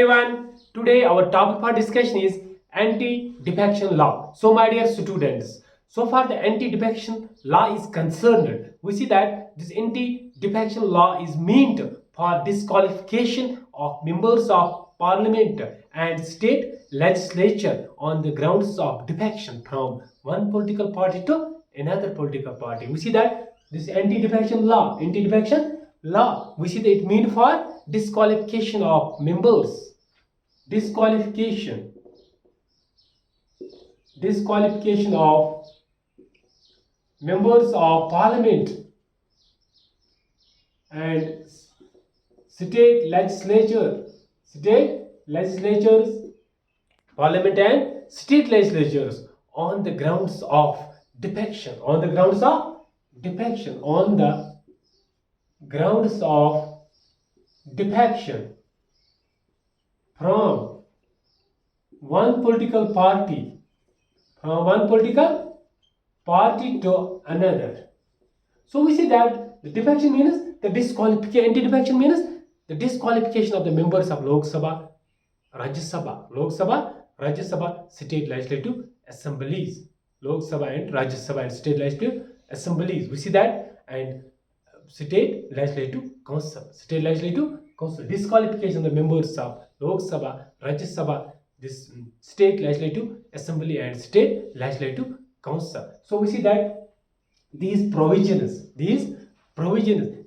everyone. Today our topic for discussion is anti-defection law. So my dear students, so far the anti-defection law is concerned, we see that this anti-defection law is meant for disqualification of members of parliament and state legislature on the grounds of defection from one political party to another political party. We see that this anti-defection law, we see that it means for disqualification of members, disqualification of members of parliament and state legislatures, parliament and state legislatures on the grounds of defection, on the grounds of defection from one political party to another. So we see that the defection means the disqualification, anti-defection means the disqualification of the members of Lok Sabha, Rajya Sabha, state legislative assemblies, Lok Sabha and Rajya Sabha and state legislative assemblies. We see that, and state legislative council, disqualification of the members of Lok Sabha, Rajya Sabha, this state legislative assembly and state legislative council. So we see that these provisions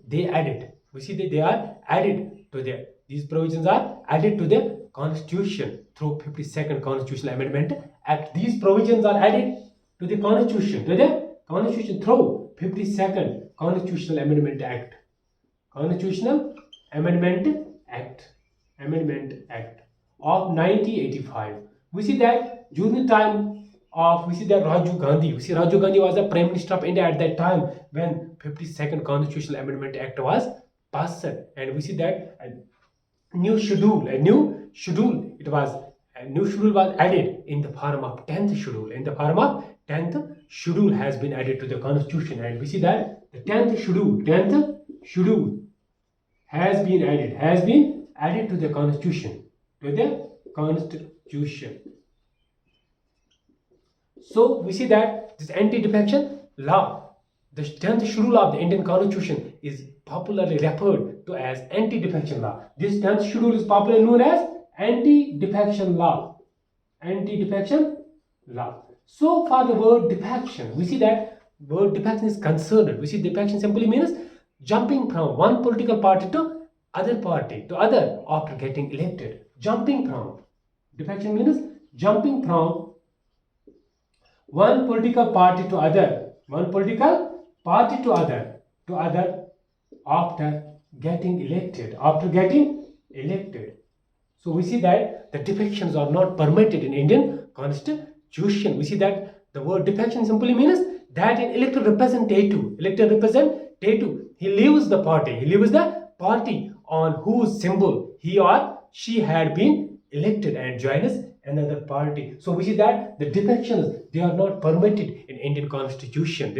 they added. We see that they are added to the, these provisions are added to the constitution through 52nd Constitutional Amendment Act. These provisions are added to the constitution through 52nd Constitutional Amendment Act. Constitutional Amendment Act of 1985. We see that during the time of, we see that Rajiv Gandhi was the Prime Minister of India at that time when 52nd Constitutional Amendment Act was passed, and we see that a new schedule was added in the form of 10th schedule has been added to the constitution, and we see that the 10th schedule has been added to the constitution, So we see that this anti-defection law, the 10th schedule of the Indian Constitution, is popularly referred to as anti-defection law. This 10th schedule is popularly known as anti-defection law. So for the word defection, we see that word defection is concerned. We see defection simply means jumping from one political party to other after getting elected. Defection means jumping from one political party to other after getting elected. So we see that the defections are not permitted in Indian Constitution. We see that the word defection simply means that an elected representative, he leaves the party on whose symbol he or she had been elected and joins another party. So we see that the defections, they are not permitted in Indian Constitution.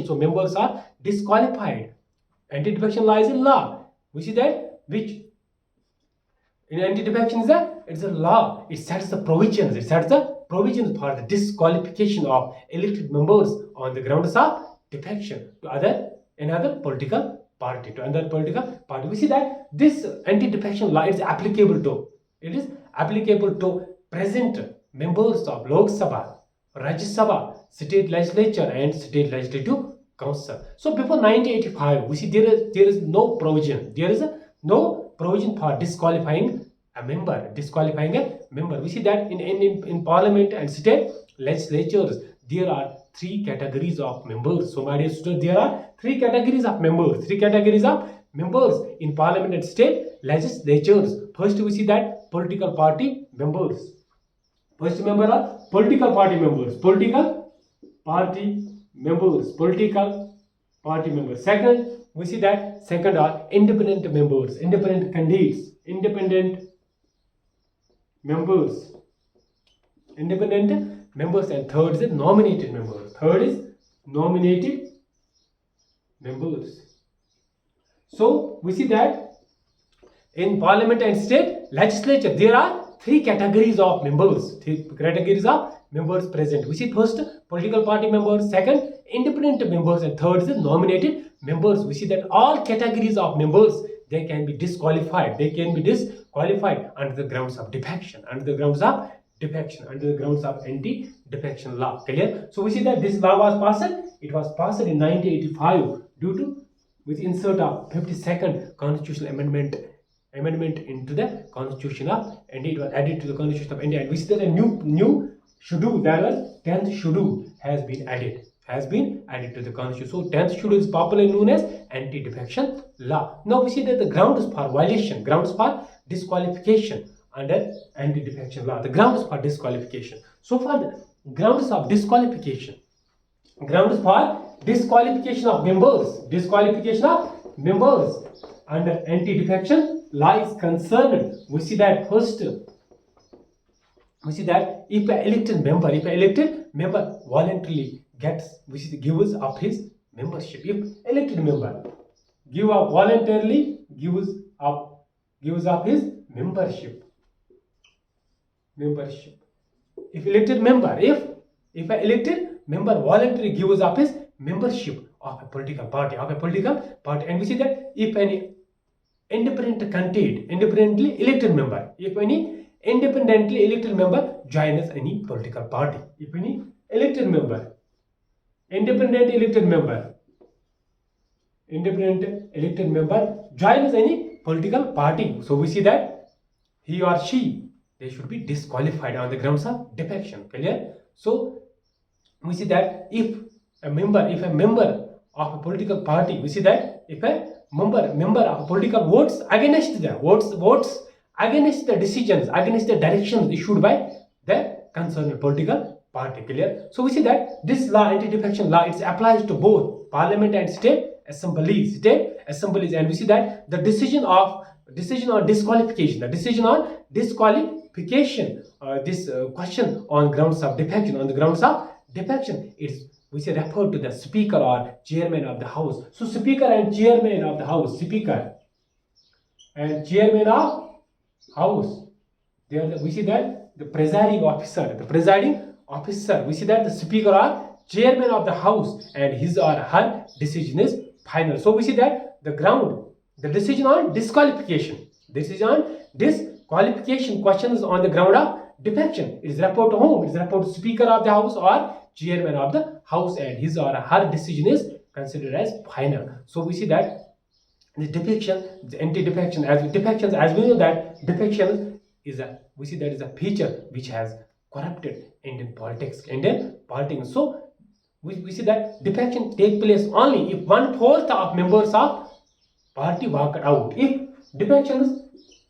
So members are disqualified. Anti-defection law is a law. We see that which in anti-defection is it's a law. It sets the provisions. For the disqualification of elected members on the grounds of defection to another political party. We see that this anti-defection law is applicable to present members of Lok Sabha, Rajya Sabha, state legislature and state legislative council. So before 1985, we see there is no provision. For disqualifying a member. We see that in parliament and state legislatures there are three categories of members. So my dear students, there are three categories of members. In parliament and state legislatures. First we see that political party members. First member are political party members. Second, we see that second are independent members, independent candidates, independent members, and third is nominated members. So we see that In parliament and state legislature, there are three categories of members. Three categories of members present. We see first political party members, second independent members, and third is the nominated members. We see that all categories of members, they can be disqualified. They can be disqualified under the grounds of defection. Under the grounds of defection. Under the grounds of anti-defection law. Clear? So we see that this law was passed. It was passed in 1985 due to with insert of 52nd constitutional amendment into the constitution of India. It was added to the constitution of India, and we see that a new schedule, that was 10th schedule, has been added to the constitution. So 10th schedule is popularly known as anti-defection law. Now we see that the grounds for violation, grounds for disqualification under anti-defection law, the grounds for disqualification. So for the grounds of disqualification, grounds for disqualification of members under anti-defection law is concerned, we see that first, we see that if an elected member voluntarily gives up his membership. If elected member voluntarily gives up his membership. If elected member, if an elected member voluntarily gives up his membership of a political party, and we see that if any independently elected member, if any independently elected member joins any political party, if any independent elected member joins any political party, so we see that he or she, they should be disqualified on the grounds of defection. Clear? So we see that if a member of a political party, we see that if a member of a political votes against the decisions, against the directions issued by the concerned political party. Clear? So we see that this law, anti-defection law, it applies to both parliament and state assemblies, and we see that the decision on disqualification, this question on grounds of defection, it's we say referred to the speaker or chairman of the house. So speaker and chairman of house, we see that the presiding officer, we see that the speaker or chairman of the house, and his or her decision is final. So we see that the decision on disqualification questions on the ground of defection, it is referred to whom? It is referred to speaker of the house or chairman of the house, and his or her decision is considered as final. So we see that the defection, the anti-defection, as we know that defection is a feature which has corrupted Indian politics. So we see that defection take place only if 1/4 of members of party walked out. If defections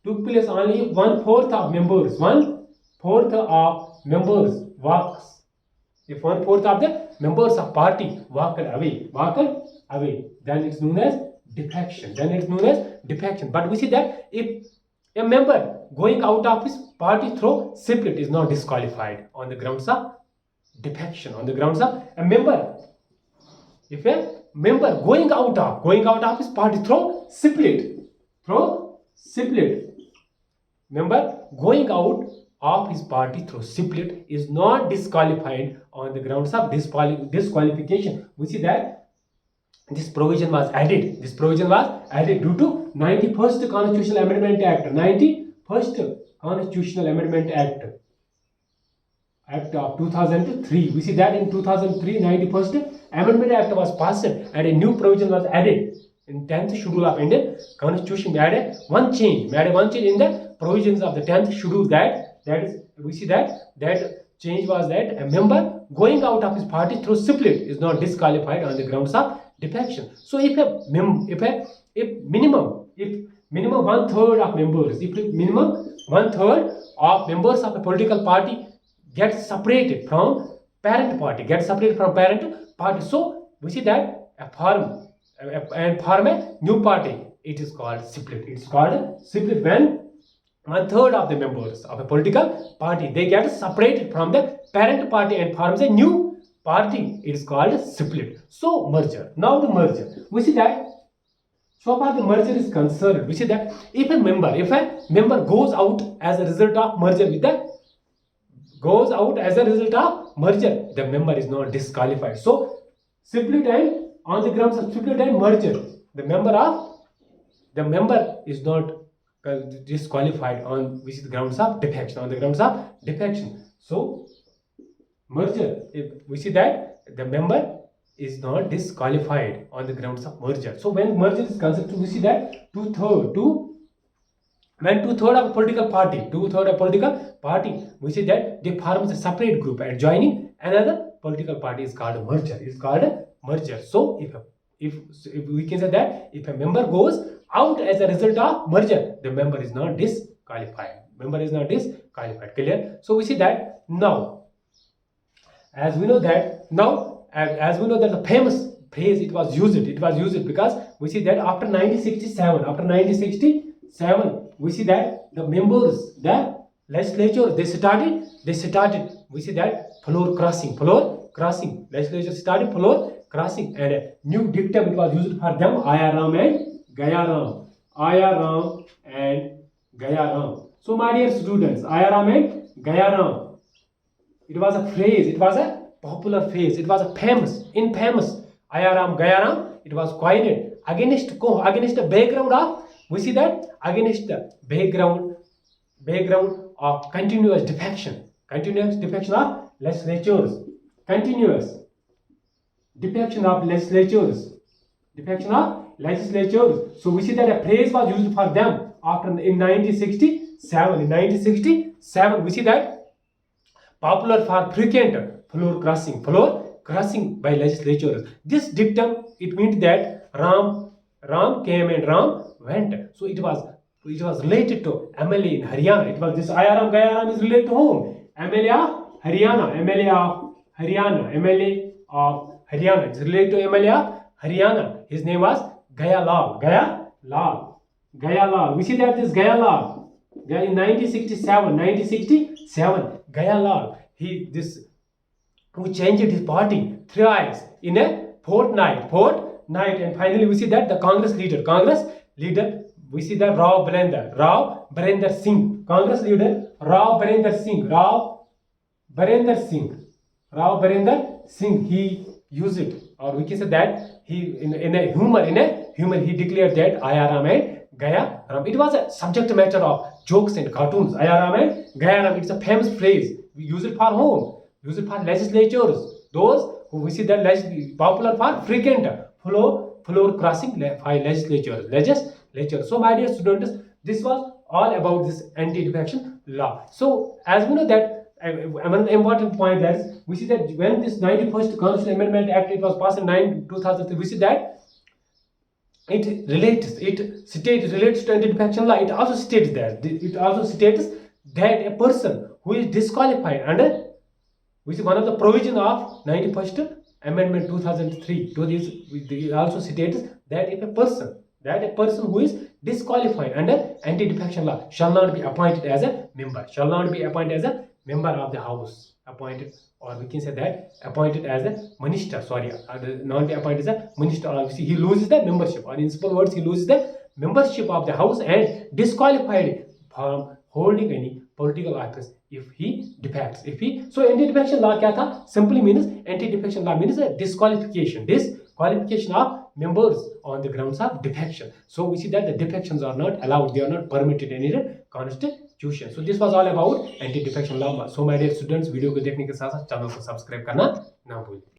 took place only if 1/4 of members walks. If 1/4 of the members of party walked away, then it's known as defection. But we see that if a member going out of his party through split is not disqualified on the grounds of defection. If a member going out of his party through split, member going out of his party through split is not disqualified on the grounds of disqualification. We see that this provision was added due to 91st Constitutional Amendment Act. 91st Constitutional Amendment Act of 2003. We see that in 2003, 91st Amendment Act was passed, and a new provision was added in 10th Schedule of Indian Constitution. We added one change in the provisions of the 10th Schedule. We see that change was that a member going out of his party through split is not disqualified on the grounds of defection. So if minimum 1/3 of members of a political party get separated from parent party, so we see that form a new party, it is called split. When 1/3 of the members of a political party, they get separated from the parent party and forms a new party, it is called split. So merger. Now the merger, we see that So far the merger is concerned, we see that if a member goes out as a result of merger with the the member is not disqualified. So simply time on the grounds of simply time merger, the member is not disqualified on which is the grounds of defection. So merger, if we see that the member is not disqualified on the grounds of merger. So when merger is considered, we see that when two-third of a political party, we see that they form a separate group and joining another political party is called a merger. So if we can say that if a member goes out as a result of merger, the member is not disqualified. Clear? So we see that now, as we know that the famous phrase it was used because we see that after 1967, we see that the members, the legislature, they started, we see that floor crossing, legislature started floor crossing, and a new dictum it was used for them, Ayaram and Gayaram. So my dear students, Ayaram and Gayaram, it was a phrase, it was a popular phrase, it was a infamous Ayaram Gayaram, it was coined against the background of, we see that against the background of continuous defection of legislatures, So we see that a phrase was used for them after in 1967. We see that popular for frequent floor crossing by legislatures. This dictum it meant that Ram came and Ram went. So it was related to MLA in Haryana. It was this Ayaram Gayaram is related to whom? MLA of Haryana. It's related to MLA of Haryana. His name was Gaya Lal. We see that this Gaya Lal in 1967, Gaya Lal, who changed his party thrice in a fortnight, and finally we see that the Congress leader, we see that Rao Barender Singh, Congress leader Rao Barender Singh, he used it, or we can say that he in a humor he declared that Ayaram and Gayaram. It was a subject matter of jokes and cartoons. Ayaram and Gayaram, it's a famous phrase. We use it for whom? Use it for legislatures. Those who we see that popular for frequent floor crossing by legislatures. So my dear students, this was all about this anti-defection law. So as we know that another important point that is, we see that when this 91st Constitutional Amendment Act it was passed in 2003, we see that it relates to anti-defection law. It also states that a person who is disqualified under, which is one of the provision of 91st Amendment 2003. It also states that if a person who is disqualified under anti-defection law shall not be appointed as a member of the House, or we can say that appointed as a minister. Not be appointed as a minister, or he loses the membership, or in simple words, he loses the membership of the House and disqualified from holding any political office if he defects. So anti-defection law kya tha? Simply means anti-defection law means a disqualification of members on the grounds of defection. So we see that the defections are not allowed, they are not permitted in the constitution. So this was all about anti-defection law. So my dear students, video को देखने के साथ साथ channel को subscribe करना ना भूलें.